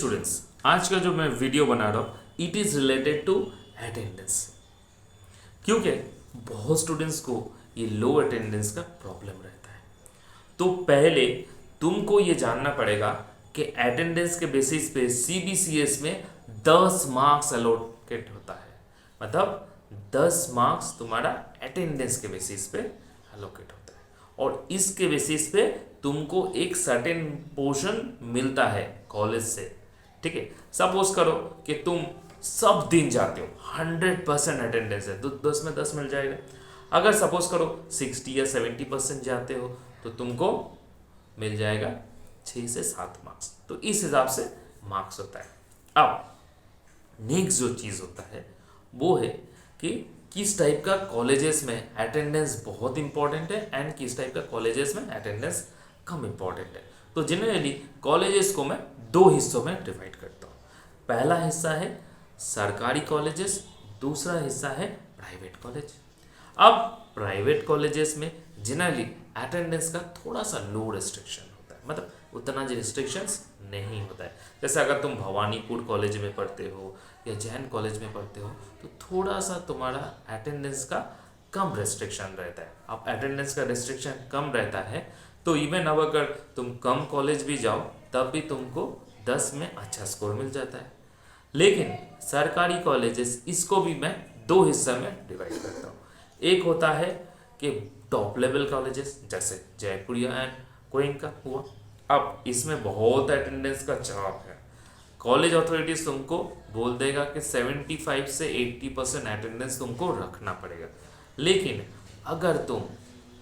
Students, आज का जो मैं वीडियो बना रहा हूँ it is related to attendance, क्योंकि बहुत स्टूडेंट्स को ये लो अटेंडेंस का प्रॉब्लम रहता है। तो पहले तुमको ये जानना पड़ेगा कि अटेंडेंस के बेसिस पे सीबीसीएस में 10 मार्क्स अलोकेट होता है, मतलब 10 मार्क्स तुम्हारा अटेंडेंस के बेसिस पे अलोकेट होता है और इसके बेसिस पे तुमको एक सर्टेन पोर्शन मिलता है कॉलेज से। ठीक है, सपोज करो कि तुम सब दिन जाते हो, 100% अटेंडेंस है तो 10 में 10 मिल जाएगा। अगर सपोज करो 60 या 70% जाते हो तो तुमको मिल जाएगा 6 से 7 मार्क्स। तो इस हिसाब से मार्क्स होता है। अब नेक्स्ट जो चीज़ होता है वो है कि किस टाइप का कॉलेजेस में अटेंडेंस बहुत इंपॉर्टेंट है एंड किस टाइप का कॉलेजेस में अटेंडेंस कम इंपॉर्टेंट है। तो जनरली कॉलेजेस को मैं दो हिस्सों में डिवाइड करता हूँ। पहला हिस्सा है सरकारी कॉलेजेस, दूसरा हिस्सा है प्राइवेट कॉलेज। अब प्राइवेट कॉलेजेस में जनरली अटेंडेंस का थोड़ा सा लो रिस्ट्रिक्शन होता है, मतलब उतना रिस्ट्रिक्शंस नहीं होता है। जैसे अगर तुम भवानीपुर कॉलेज में पढ़ते हो या जैन कॉलेज में पढ़ते हो तो थोड़ा सा तुम्हारा अटेंडेंस का कम रिस्ट्रिक्शन रहता है। अब अटेंडेंस का रिस्ट्रिक्शन कम रहता है तो इवन अब अगर तुम कम कॉलेज भी जाओ तब भी तुमको 10 में अच्छा स्कोर मिल जाता है। लेकिन सरकारी कॉलेजेस, इसको भी मैं दो हिस्से में डिवाइड करता हूँ। एक होता है कि टॉप लेवल कॉलेजेस जैसे जयपुरिया एंड गोयनका हुआ। अब इसमें बहुत अटेंडेंस का चाप है। कॉलेज अथॉरिटीज तुमको बोल देगा कि 75 से 80% अटेंडेंस तुमको रखना पड़ेगा। लेकिन अगर तुम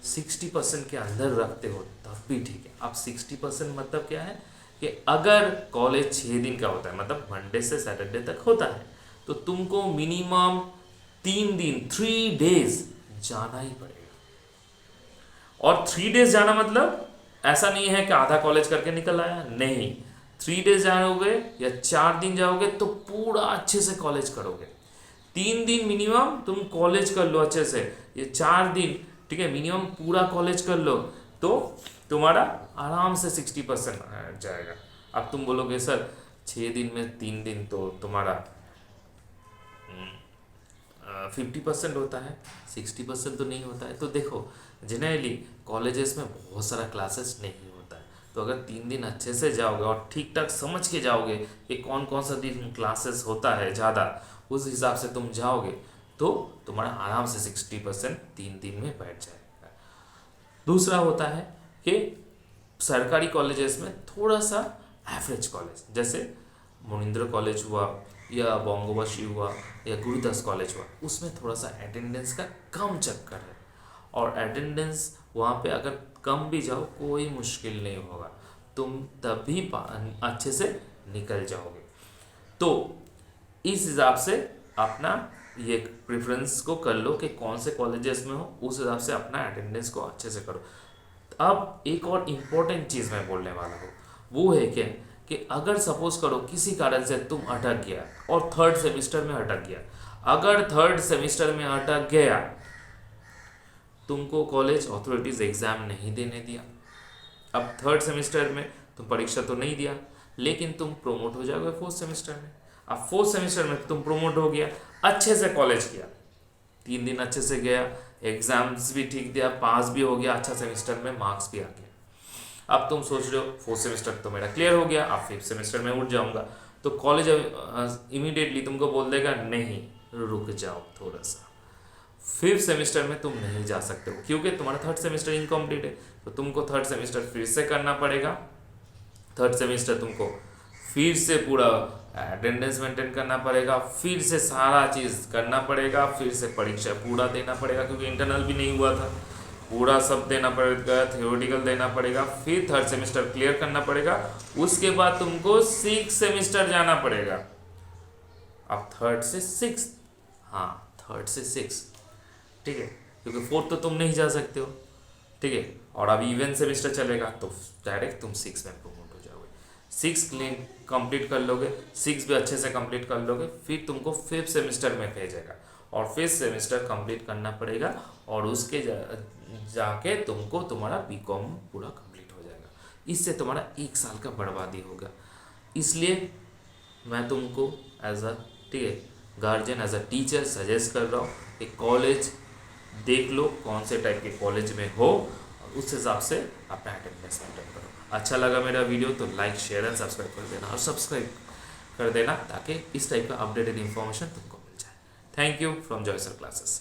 60% के अंदर रखते हो तब भी ठीक है। अब 60% मतलब क्या है कि अगर कॉलेज 6 दिन का होता है, मतलब मंडे से सैटरडे तक होता है, तो तुमको मिनिमम 3 दिन 3 डेज जाना ही पड़ेगा। और 3 डेज जाना मतलब ऐसा नहीं है कि आधा कॉलेज करके निकल आया, नहीं। 3 डेज जाओगे या 4 दिन जाओगे तो पूरा अच्छे से कॉलेज करोगे। 3 दिन मिनिमम तुम कॉलेज कर लो अच्छे से, ये 4 दिन ठीक है मिनिमम पूरा कॉलेज कर लो तो तुम्हारा आराम से 60% जाएगा। अब तुम बोलोगे सर 6 दिन में 3 दिन तो तुम्हारा 50% होता है, 60% तो नहीं होता है। तो देखो जनरली कॉलेजेस में बहुत सारा क्लासेस नहीं होता है, तो अगर 3 दिन अच्छे से जाओगे और ठीक ठाक समझ के जाओगे कि कौन कौन सा दिन क्लासेस होता है ज़्यादा, उस हिसाब से तुम जाओगे तो तुम्हारा आराम से 60% 3 दिन में बैठ जाएगा। दूसरा होता है कि सरकारी कॉलेजेस में थोड़ा सा एवरेज कॉलेज जैसे मुनिंद्र कॉलेज हुआ या बंगोबाशी हुआ या गुरुदास कॉलेज हुआ, उसमें थोड़ा सा अटेंडेंस का कम चक्कर है और अटेंडेंस वहाँ पे अगर कम भी जाओ कोई मुश्किल नहीं होगा, तुम तब भी अच्छे से निकल जाओगे। तो इस हिसाब से अपना ये प्रेफरेंस को कर लो कि कौन से कॉलेजेस में हो, उस हिसाब से अपना अटेंडेंस को अच्छे से करो। अब एक और इम्पोर्टेंट चीज़ मैं बोलने वाला हूँ, वो है कि अगर सपोज करो किसी कारण से तुम अटक गया और 3rd सेमिस्टर में अटक गया, अगर 3rd सेमिस्टर में अटक गया तुमको कॉलेज अथॉरिटीज़ एग्ज़ाम नहीं देने दिया। अब 3rd सेमिस्टर में तुम परीक्षा तो नहीं दिया लेकिन तुम प्रोमोट हो जाओगे 4th सेमिस्टर में। अब 4th सेमिस्टर में तुम प्रोमोट हो गया, अच्छे से कॉलेज किया, 3 दिन अच्छे से गया, एग्जाम्स भी ठीक दिया, पास भी हो गया, अच्छा सेमिस्टर में मार्क्स भी आ गया। अब तुम सोच रहे हो 4th सेमिस्टर तो मेरा क्लियर हो गया, अब 5th सेमिस्टर में उठ जाऊंगा, तो कॉलेज इमीडिएटली तुमको बोल देगा नहीं रुक जाओ थोड़ा सा, 5th सेमिस्टर में तुम नहीं जा सकते हो क्योंकि तुम्हारा 3rd सेमिस्टर इनकम्प्लीट है। तो तुमको 3rd सेमिस्टर फिर से करना पड़ेगा। 3rd सेमिस्टर तुमको फिर से पूरा अटेंडेंस मेंटेन करना पड़ेगा, फिर से सारा चीज़ करना पड़ेगा, फिर से परीक्षा पूरा देना पड़ेगा क्योंकि इंटरनल भी नहीं हुआ था, पूरा सब देना पड़ेगा, थियोरेटिकल देना पड़ेगा, फिर 3rd सेमिस्टर क्लियर करना पड़ेगा, उसके बाद तुमको 6th सेमिस्टर जाना पड़ेगा। अब 3rd से 6th, हाँ 3rd से 6th ठीक है, क्योंकि 4th तो तुम नहीं जा सकते हो ठीक है। और अब इवेंट सेमिस्टर चलेगा तो डायरेक्ट तुम 6 में प्रोमोट हो जाओगे। 6 कंप्लीट कर लोगे, 6 भी अच्छे से कंप्लीट कर लोगे, फिर तुमको 5th सेमिस्टर में भेजेगा और 5th सेमिस्टर कंप्लीट करना पड़ेगा और उसके जाके तुमको तुम्हारा बीकॉम पूरा कंप्लीट हो जाएगा। इससे तुम्हारा 1 साल का बर्बादी होगा। इसलिए मैं तुमको एज अ, ठीक है, guardian, as a teacher suggest कर रहा हूँ कि कॉलेज देख लो कौन से टाइप के कॉलेज में हो और उस हिसाब से अपना अटेंडेंस मेंटेन करो। अच्छा लगा मेरा वीडियो तो लाइक शेयर एंड सब्सक्राइब कर देना, और सब्सक्राइब कर देना ताकि इस टाइप का अपडेटेड इन्फॉर्मेशन तुमको मिल जाए। थैंक यू फ्रॉम जॉयसर क्लासेस।